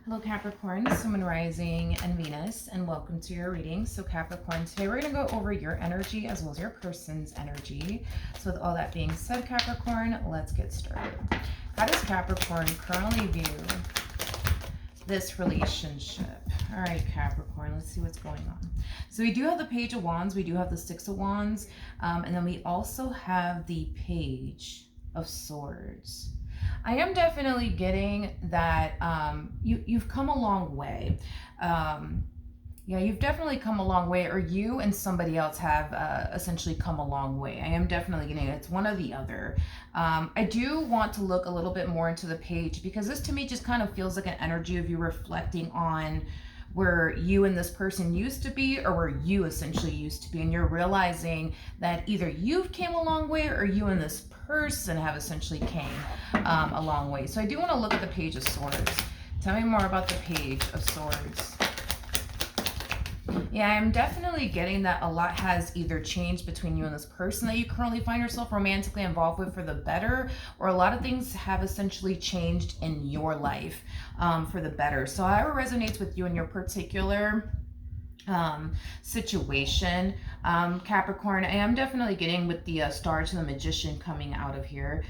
Hello Capricorn, Sun, Moon, Rising, and Venus, and welcome to your reading. So Capricorn, today we're going to go over your energy as well as your person's energy. So with all that being said, Capricorn, let's get started. How does Capricorn currently view this relationship? All right, Capricorn, let's see what's going on. So we do have the Page of Wands, we do have the Six of Wands, and then we also have the Page of Swords. I am definitely getting that you've come a long way. Yeah, you've definitely come a long way, or you and somebody else have essentially come a long way. I am definitely getting it. It's one or the other. I do want to look a little bit more into the page because this to me just kind of feels like an energy of you reflecting on where you and this person used to be or where you essentially used to be, and you're realizing that either you've came a long way or you and this person have essentially came a long way. So I do want to look at the Page of Swords. Tell me more about the Page of Swords. Yeah, I'm definitely getting that a lot has either changed between you and this person that you currently find yourself romantically involved with for the better, or a lot of things have essentially changed in your life for the better. So however resonates with you in your particular situation, Capricorn, I am definitely getting with the Star to the Magician coming out of here,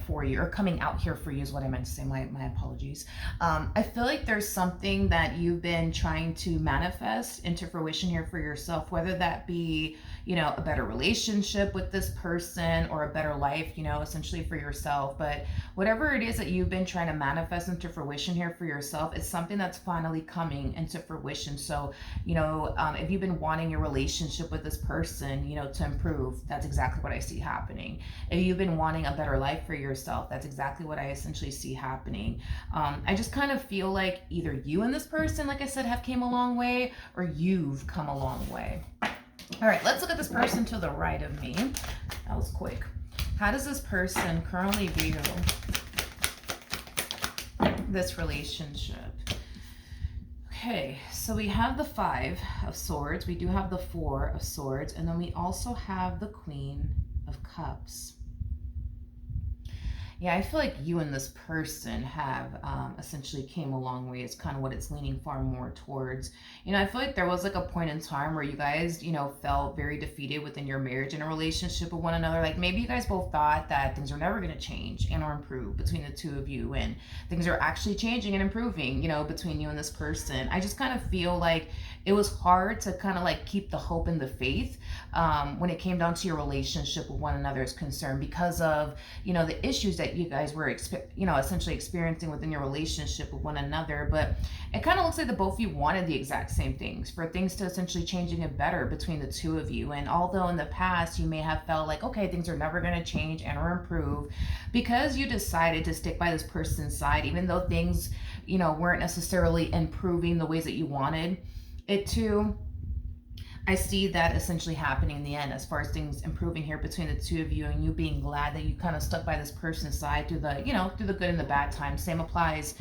for you, or coming out here for you is what I meant to say. My apologies. I feel like there's something that you've been trying to manifest into fruition here for yourself, whether that be, a better relationship with this person or a better life, essentially for yourself. But whatever it is that you've been trying to manifest into fruition here for yourself, it's something that's finally coming into fruition. So, if you've been wanting your relationship with this person, to improve, that's exactly what I see happening. If you've been wanting a better life for yourself, that's exactly what I essentially see happening. I just kind of feel like either you and this person, like I said, have came a long way, or you've come a long way. All right, let's look at this person to the right of me. That was quick. How does this person currently view this relationship? Okay, so we have the Five of Swords, we do have the Four of Swords, and then we also have the Queen of Cups. Yeah, I feel like you and this person have essentially came a long way. It's kind of what it's leaning far more towards. I feel like there was like a point in time where you guys, felt very defeated within your marriage and a relationship with one another. Like maybe you guys both thought that things are never going to change and or improve between the two of you, and things are actually changing and improving, between you and this person. I just kind of feel like it was hard to kind of like keep the hope and the faith when it came down to your relationship with one another is concerned, because of, the issues that you guys were, essentially experiencing within your relationship with one another. But it kind of looks like the both of you wanted the exact same things, for things to essentially change and get better between the two of you. And although in the past you may have felt like, okay, things are never going to change and or improve, because you decided to stick by this person's side, even though things, weren't necessarily improving the ways that you wanted it to, I see that essentially happening in the end, as far as things improving here between the two of you, and you being glad that you kind of stuck by this person's side through the, through the good and the bad times. Same applies,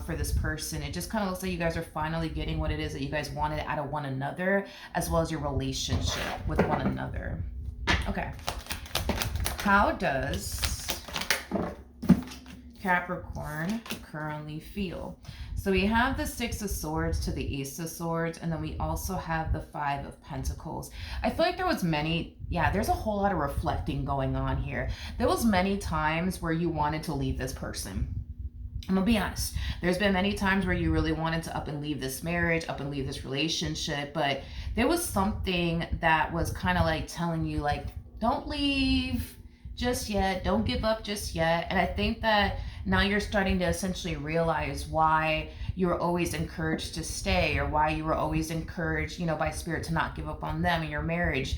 for this person. It just kind of looks like you guys are finally getting what it is that you guys wanted out of one another, as well as your relationship with one another. Okay. How does Capricorn currently feel? So we have the Six of Swords to the Ace of Swords, and then we also have the Five of Pentacles. I feel like there was there's a whole lot of reflecting going on here. There was many times where you wanted to leave this person. I'm gonna be honest. There's been many times where you really wanted to up and leave this marriage, up and leave this relationship, but there was something that was kind of like telling you, like, don't leave just yet, don't give up just yet. And I think that now you're starting to essentially realize why you were always encouraged to stay, or why you were always encouraged, by Spirit to not give up on them and your marriage,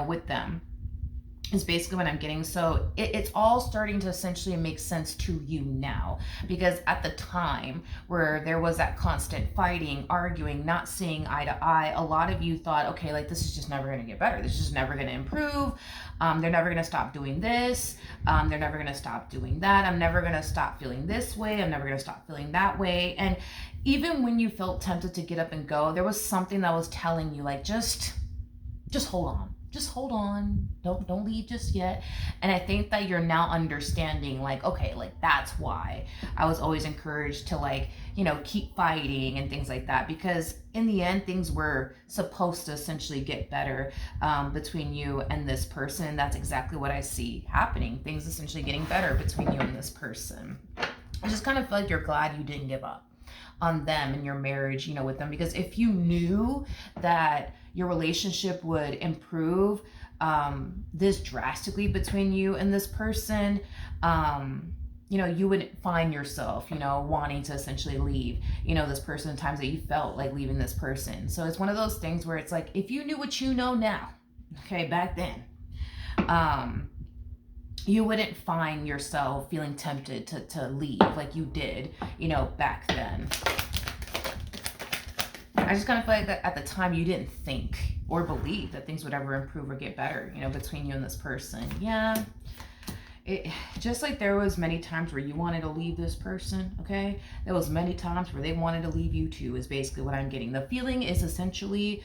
with them. Is basically what I'm getting. So it's all starting to essentially make sense to you now, because at the time where there was that constant fighting, arguing, not seeing eye to eye, a lot of you thought, okay, like this is just never going to get better. This is just never going to improve. They're never going to stop doing this. They're never going to stop doing that. I'm never going to stop feeling this way. I'm never going to stop feeling that way. And even when you felt tempted to get up and go, there was something that was telling you, like, just hold on. just hold on, don't leave just yet. And I think that you're now understanding, like, okay, like that's why I was always encouraged to, like, keep fighting and things like that, because in the end things were supposed to essentially get better, between you and this person. And that's exactly what I see happening, things essentially getting better between you and this person. I just kind of feel like you're glad you didn't give up on them and your marriage, with them, because if you knew that your relationship would improve, this drastically between you and this person, you wouldn't find yourself, wanting to essentially leave, this person in times that you felt like leaving this person. So it's one of those things where it's like, if you knew what you know now, okay, back then, you wouldn't find yourself feeling tempted to leave like you did, back then. I just kind of feel like that at the time you didn't think or believe that things would ever improve or get better, between you and this person. Yeah. It just like there was many times where you wanted to leave this person, okay? There was many times where they wanted to leave you too, is basically what I'm getting. The feeling is essentially,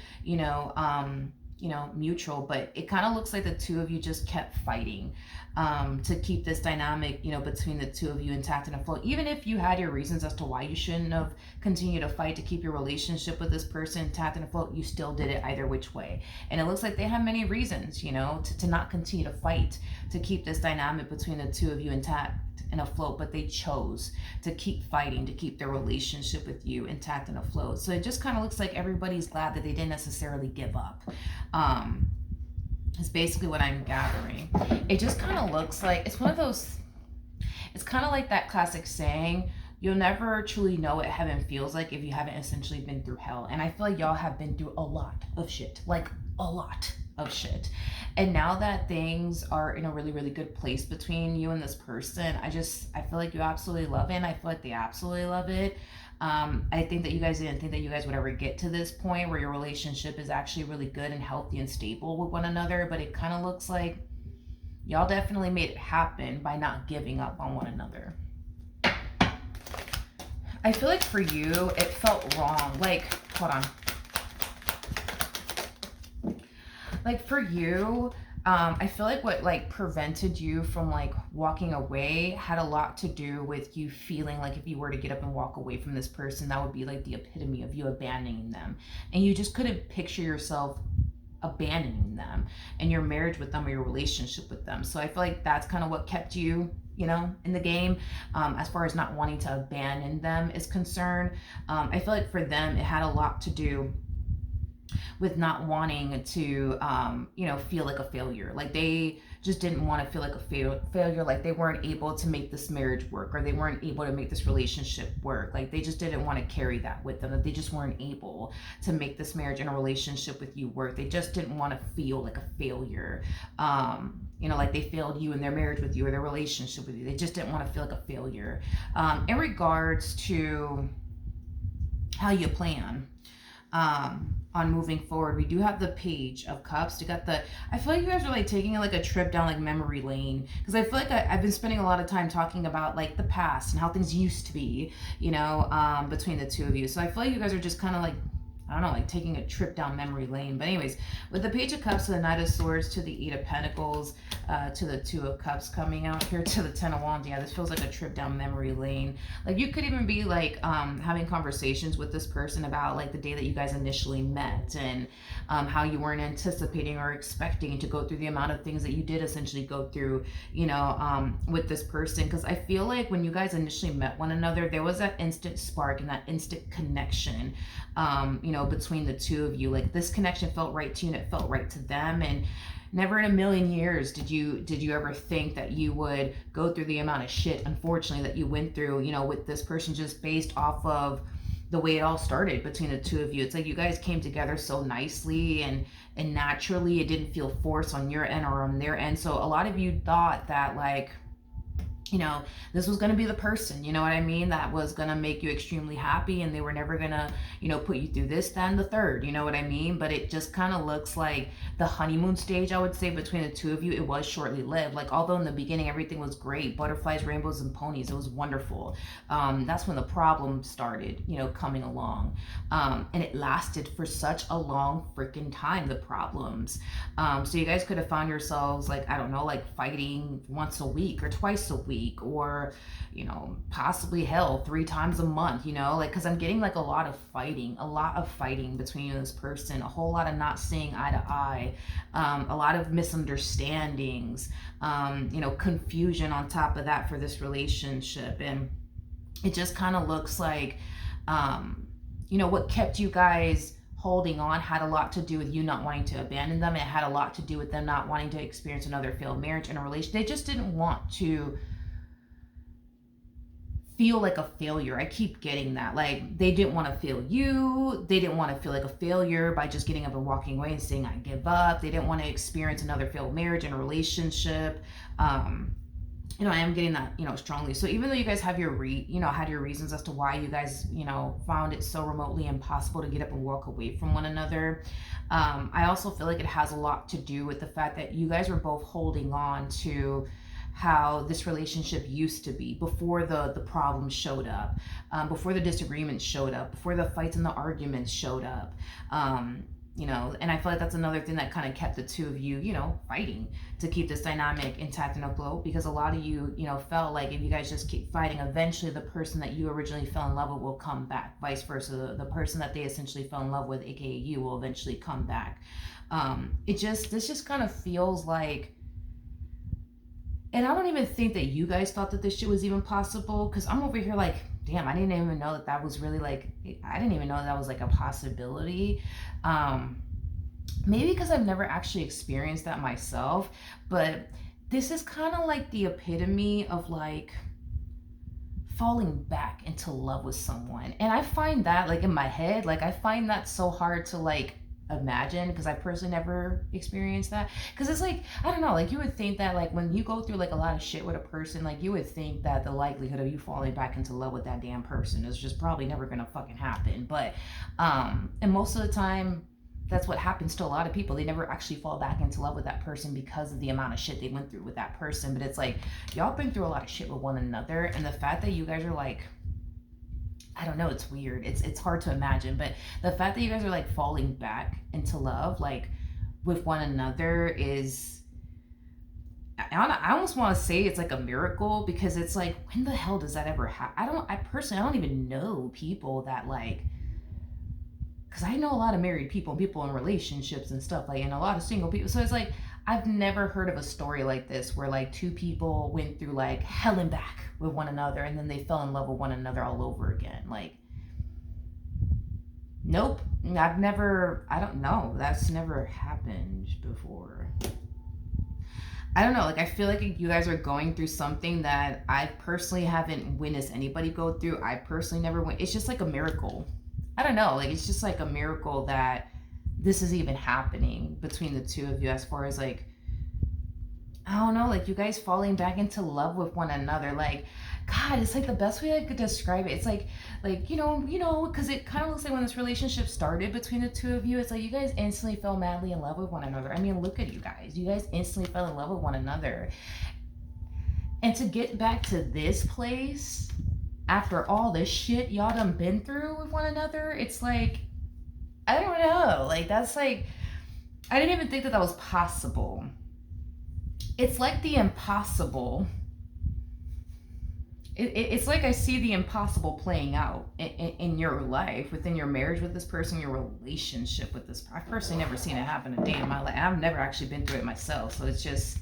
mutual, but it kind of looks like the two of you just kept fighting, to keep this dynamic, between the two of you intact and afloat. Even if you had your reasons as to why you shouldn't have continued to fight to keep your relationship with this person intact and afloat, you still did it either which way. And it looks like they have many reasons, to not continue to fight to keep this dynamic between the two of you intact and afloat, but they chose to keep fighting to keep their relationship with you intact and afloat. So it just kind of looks like everybody's glad that they didn't necessarily give up. Is basically what I'm gathering. It just kind of looks like it's one of those, it's kind of like that classic saying, you'll never truly know what heaven feels like if you haven't essentially been through hell. And I feel like y'all have been through a lot of shit, like a lot of shit. And now that things are in a really, really good place between you and this person, I feel like you absolutely love it. And I feel like they absolutely love it. I think that you guys didn't think that you guys would ever get to this point where your relationship is actually really good and healthy and stable with one another, but it kind of looks like y'all definitely made it happen by not giving up on one another. I feel like for you, it felt wrong. Like, hold on. Like for you, I feel like what like prevented you from like walking away had a lot to do with you feeling like if you were to get up and walk away from this person, that would be like the epitome of you abandoning them. And you just couldn't picture yourself abandoning them and your marriage with them or your relationship with them. So I feel like that's kind of what kept you, in the game, as far as not wanting to abandon them is concerned. I feel like for them, it had a lot to do with not wanting to, feel like a failure. Like they just didn't want to feel like a failure, like they weren't able to make this marriage work, or they weren't able to make this relationship work. Like they just didn't want to carry that with them, that they just weren't able to make this marriage and a relationship with you work. They just didn't want to feel like a failure. Like they failed you in their marriage with you or their relationship with you. They just didn't want to feel like a failure. In regards to how you plan, on moving forward, we do have the Page of Cups. You got I feel like you guys are like taking like a trip down like memory lane, because I feel like I've been spending a lot of time talking about like the past and how things used to be, between the two of you. So I feel like you guys are just kind of like, I don't know, like taking a trip down memory lane. But anyways, with the Page of Cups to the Knight of Swords to the Eight of Pentacles, to the Two of Cups coming out here to the Ten of Wands. Yeah, this feels like a trip down memory lane. Like you could even be like having conversations with this person about like the day that you guys initially met, and how you weren't anticipating or expecting to go through the amount of things that you did essentially go through, with this person. Because I feel like when you guys initially met one another, there was that instant spark and that instant connection, between the two of you. Like this connection felt right to you and it felt right to them. And never in a million years did you ever think that you would go through the amount of shit, unfortunately, that you went through, with this person, just based off of the way it all started between the two of you. It's like you guys came together so nicely and naturally. It didn't feel forced on your end or on their end. So a lot of you thought that like you know, this was going to be the person, you know what I mean, that was going to make you extremely happy, and they were never going to, you know, put you through this, that, and the third, you know what I mean? But it just kind of looks like the honeymoon stage, I would say, between the two of you, it was shortly lived. Like, although in the beginning everything was great, butterflies, rainbows, and ponies, it was wonderful. That's when the problem started, you know, coming along. And it lasted for such a long freaking time, the problems. So you guys could have found yourselves, like, I don't know, like fighting once a week or twice a week, or, you know, possibly hell 3 times a month, you know, like, because I'm getting like a lot of fighting between you and this person, a whole lot of not seeing eye to eye, a lot of misunderstandings, you know, confusion on top of that for this relationship. And it just kind of looks like, you know, what kept you guys holding on had a lot to do with you not wanting to abandon them. It had a lot to do with them not wanting to experience another failed marriage and a relation. They just didn't want to feel like a failure. I keep getting that. Like, they didn't want to feel you. They didn't want to feel like a failure by just getting up and walking away and saying, I give up. They didn't want to experience another failed marriage and a relationship. You know, I am getting that, you know, strongly. So even though you guys have your had your reasons as to why you guys, you know, found it so remotely impossible to get up and walk away from one another, I also feel like it has a lot to do with the fact that you guys were both holding on to how this relationship used to be before the problems showed up, before the disagreements showed up, before the fights and the arguments showed up. You know, and I feel like that's another thing that kind of kept the two of you, you know, fighting to keep this dynamic intact and afloat, because a lot of you, you know, felt like if you guys just keep fighting, eventually the person that you originally fell in love with will come back. Vice versa, the person that they essentially fell in love with, aka you, will eventually come back. This just kind of feels like, and I don't even think that you guys thought that this shit was even possible, because I'm over here like, damn, I didn't even know that was really like, I didn't even know that was like a possibility. Maybe because I've never actually experienced that myself, but this is kind of like the epitome of like falling back into love with someone. And I find that, like, in my head, like, I find that so hard to like imagine, because I personally never experienced that. Because it's like, I don't know, like, you would think that like when you go through like a lot of shit with a person, like, you would think that the likelihood of you falling back into love with that damn person is just probably never gonna fucking happen. But and most of the time that's what happens to a lot of people. They never actually fall back into love with that person because of the amount of shit they went through with that person. But it's like, y'all been through a lot of shit with one another, and the fact that you guys are like, I don't know, it's weird. It's hard to imagine, but the fact that you guys are like falling back into love, like, with one another is, I almost want to say it's like a miracle, because it's like, when the hell does that ever happen? I don't even know people that like, because I know a lot of married people in relationships and stuff, like, and a lot of single people. So it's like, I've never heard of a story like this where like two people went through like hell and back with one another, and then they fell in love with one another all over again. Like, nope. I don't know. That's never happened before. I don't know. Like, I feel like you guys are going through something that I personally haven't witnessed anybody go through. I personally never went. It's just like a miracle. I don't know. Like, it's just like a miracle that this is even happening between the two of you, as far as like, I don't know, like, you guys falling back into love with one another. Like, God, it's like the best way I could describe it. It's like, you know, because it kind of looks like when this relationship started between the two of you, it's like you guys instantly fell madly in love with one another. I mean, look at you guys. You guys instantly fell in love with one another. And to get back to this place after all this shit y'all done been through with one another, it's like, I don't know. Like, that's like, I didn't even think that was possible. It's like the impossible. It's like I see the impossible playing out in your life, within your marriage with this person, your relationship with this person. I've personally never seen it happen a day in my life. I've never actually been through it myself. So it's just,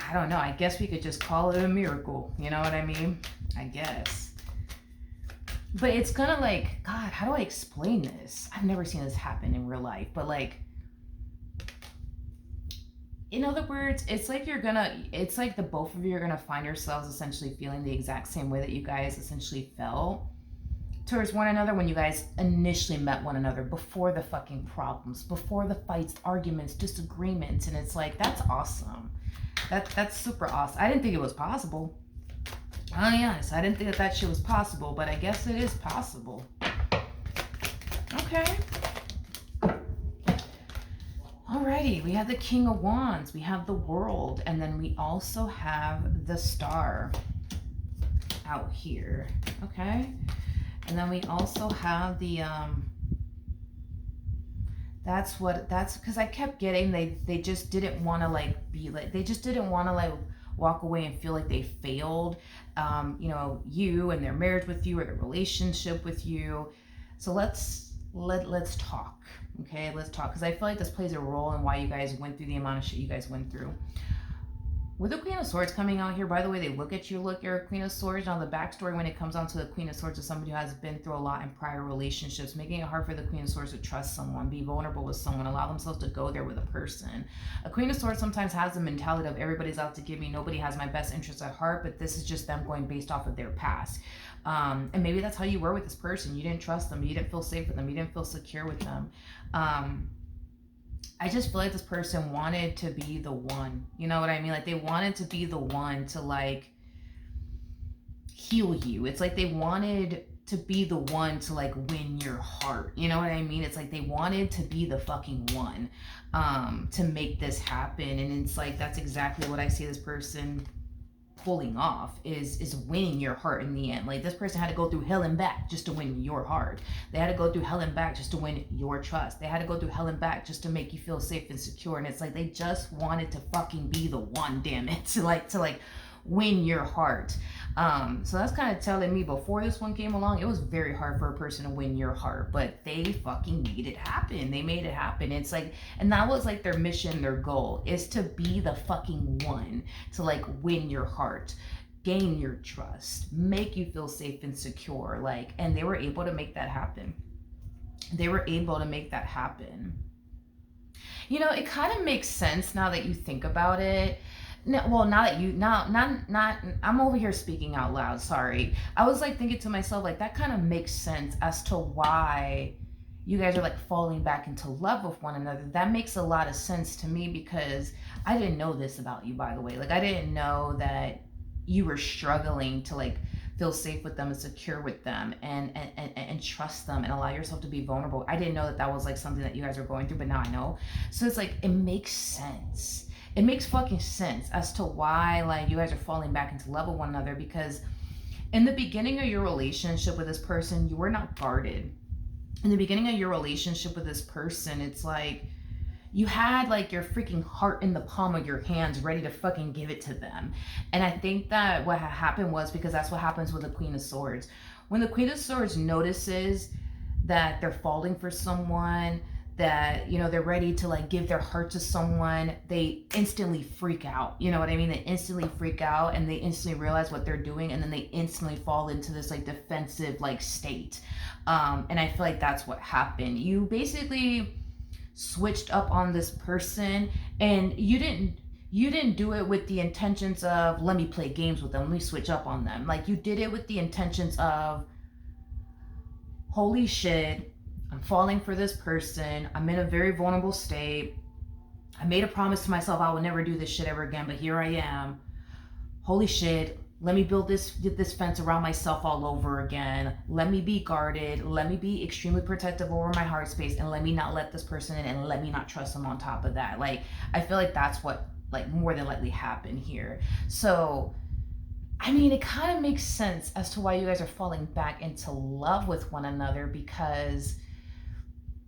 I don't know. I guess we could just call it a miracle. You know what I mean? I guess. But it's kind of like, God, how do I explain this? I've never seen this happen in real life. But like, in other words, it's like the both of you are gonna find yourselves essentially feeling the exact same way that you guys essentially felt towards one another when you guys initially met one another, before the fucking problems, before the fights, arguments, disagreements. And it's like, that's awesome. That's super awesome. I didn't think it was possible. Oh yes, I didn't think that shit was possible, but I guess it is possible. Okay. Alrighty, we have the King of Wands, we have the World, and then we also have the Star out here. Okay. And then we also have the that's because I kept getting they just didn't want to like be like, they just didn't want to like walk away and feel like they failed, you know, you and their marriage with you or their relationship with you. So let's talk. Okay, let's talk, because I feel like this plays a role in why you guys went through the amount of shit you guys went through. With the Queen of Swords coming out here, by the way, they look at you, look, you're a Queen of Swords. Now, the backstory when it comes down to the Queen of Swords is somebody who has been through a lot in prior relationships, making it hard for the Queen of Swords to trust someone, be vulnerable with someone, allow themselves to go there with a person. A Queen of Swords sometimes has the mentality of everybody's out to get me, nobody has my best interests at heart, but this is just them going based off of their past. And maybe that's how you were with this person. You didn't trust them, you didn't feel safe with them, you didn't feel secure with them. I just feel like this person wanted to be the one. You know what I mean? Like, they wanted to be the one to like heal you. It's like they wanted to be the one to like win your heart. You know what I mean? It's like they wanted to be the fucking one to make this happen. And it's like, that's exactly what I see this person pulling off, is winning your heart in the end. Like, this person had to go through hell and back just to win your heart. They had to go through hell and back just to win your trust. They had to go through hell and back just to make you feel safe and secure. And it's like they just wanted to fucking be the one, damn it, to like win your heart. So that's kind of telling me, before this one came along, it was very hard for a person to win your heart, but they fucking made it happen. They made it happen. It's like, and that was like their mission, their goal, is to be the fucking one to like win your heart, gain your trust, make you feel safe and secure. Like, and they were able to make that happen. They were able to make that happen. You know, it kind of makes sense now that you think about it. No, well, now that you not I'm over here speaking out loud. Sorry, I was like thinking to myself, like, that kind of makes sense as to why you guys are like falling back into love with one another. That makes a lot of sense to me, because I didn't know this about you, by the way. Like, I didn't know that you were struggling to like feel safe with them and secure with them, and trust them and allow yourself to be vulnerable. I didn't know that was like something that you guys are going through, but now I know. So it's like, it makes sense. It makes fucking sense as to why like you guys are falling back into love with one another, because in the beginning of your relationship with this person, you were not guarded. In the beginning of your relationship with this person, it's like you had like your freaking heart in the palm of your hands, ready to fucking give it to them. And I think that what happened was, because that's what happens with the Queen of Swords. When the Queen of Swords notices that they're falling for someone, that, you know, they're ready to like give their heart to someone, they instantly freak out. You know what I mean? They instantly freak out, and they instantly realize what they're doing, and then they instantly fall into this like defensive like state. And I feel like that's what happened. You basically switched up on this person, and you didn't do it with the intentions of, let me play games with them, let me switch up on them. Like, you did it with the intentions of, holy shit, I'm falling for this person. I'm in a very vulnerable state. I made a promise to myself I would never do this shit ever again, but here I am. Holy shit, let me build this fence around myself all over again. Let me be guarded. Let me be extremely protective over my heart space, and let me not let this person in, and let me not trust them on top of that. Like, I feel like that's what like more than likely happened here. So I mean, it kind of makes sense as to why you guys are falling back into love with one another, because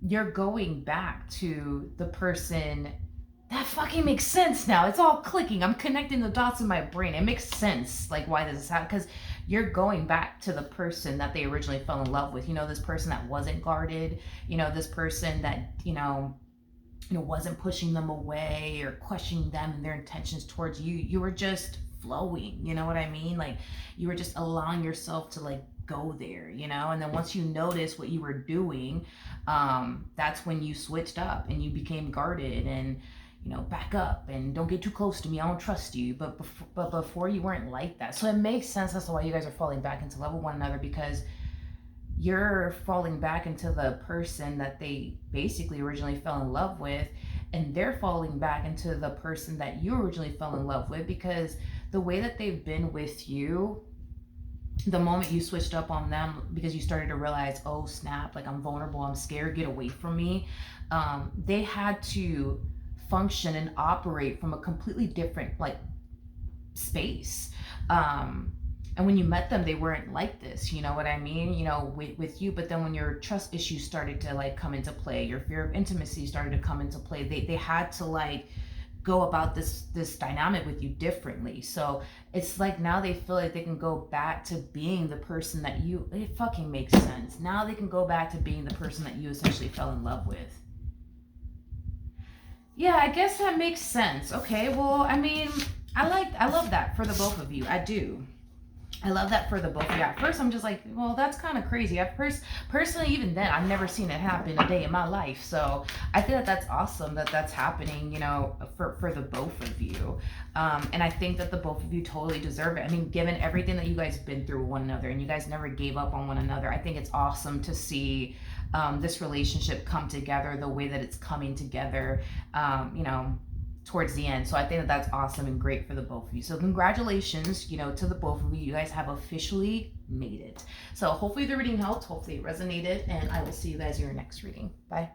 you're going back to the person. That fucking makes sense now. It's all clicking. I'm connecting the dots in my brain. It makes sense, like, why this is happening, because you're going back to the person that they originally fell in love with. You know, this person that wasn't guarded. You know, this person that, you know, wasn't pushing them away or questioning them and their intentions towards you. You were just flowing. You know what I mean? Like, you were just allowing yourself to like go there, you know? And then once you noticed what you were doing, that's when you switched up and you became guarded and, you know, back up and don't get too close to me, I don't trust you. But before you weren't like that. So it makes sense as to why you guys are falling back into love with one another, because you're falling back into the person that they basically originally fell in love with, and they're falling back into the person that you originally fell in love with, because the way that they've been with you, the moment you switched up on them because you started to realize, oh snap, like I'm vulnerable, I'm scared, get away from me, they had to function and operate from a completely different like space. And when you met them, they weren't like this, you know what I mean, with you. But then when your trust issues started to like come into play, your fear of intimacy started to come into play, they had to like go about this dynamic with you differently. So it's like now they feel like they can go back to being the person that you, it fucking makes sense, now they can go back to being the person that you essentially fell in love with. Yeah, I guess that makes sense. Okay, well, I mean, I love that for the both of you. I do. I love that for the both of you. At first, I'm just like, well, that's kind of crazy. At first, personally, even then, I've never seen it happen a day in my life. So I think that that's awesome that that's happening, for the both of you. And I think that the both of you totally deserve it. I mean, given everything that you guys been through with one another, and you guys never gave up on one another, I think it's awesome to see this relationship come together the way that it's coming together. Towards the end. So I think that that's awesome and great for the both of you. So congratulations, to the both of you. You guys have officially made it. So hopefully the reading helped. Hopefully it resonated. And I will see you guys in your next reading. Bye.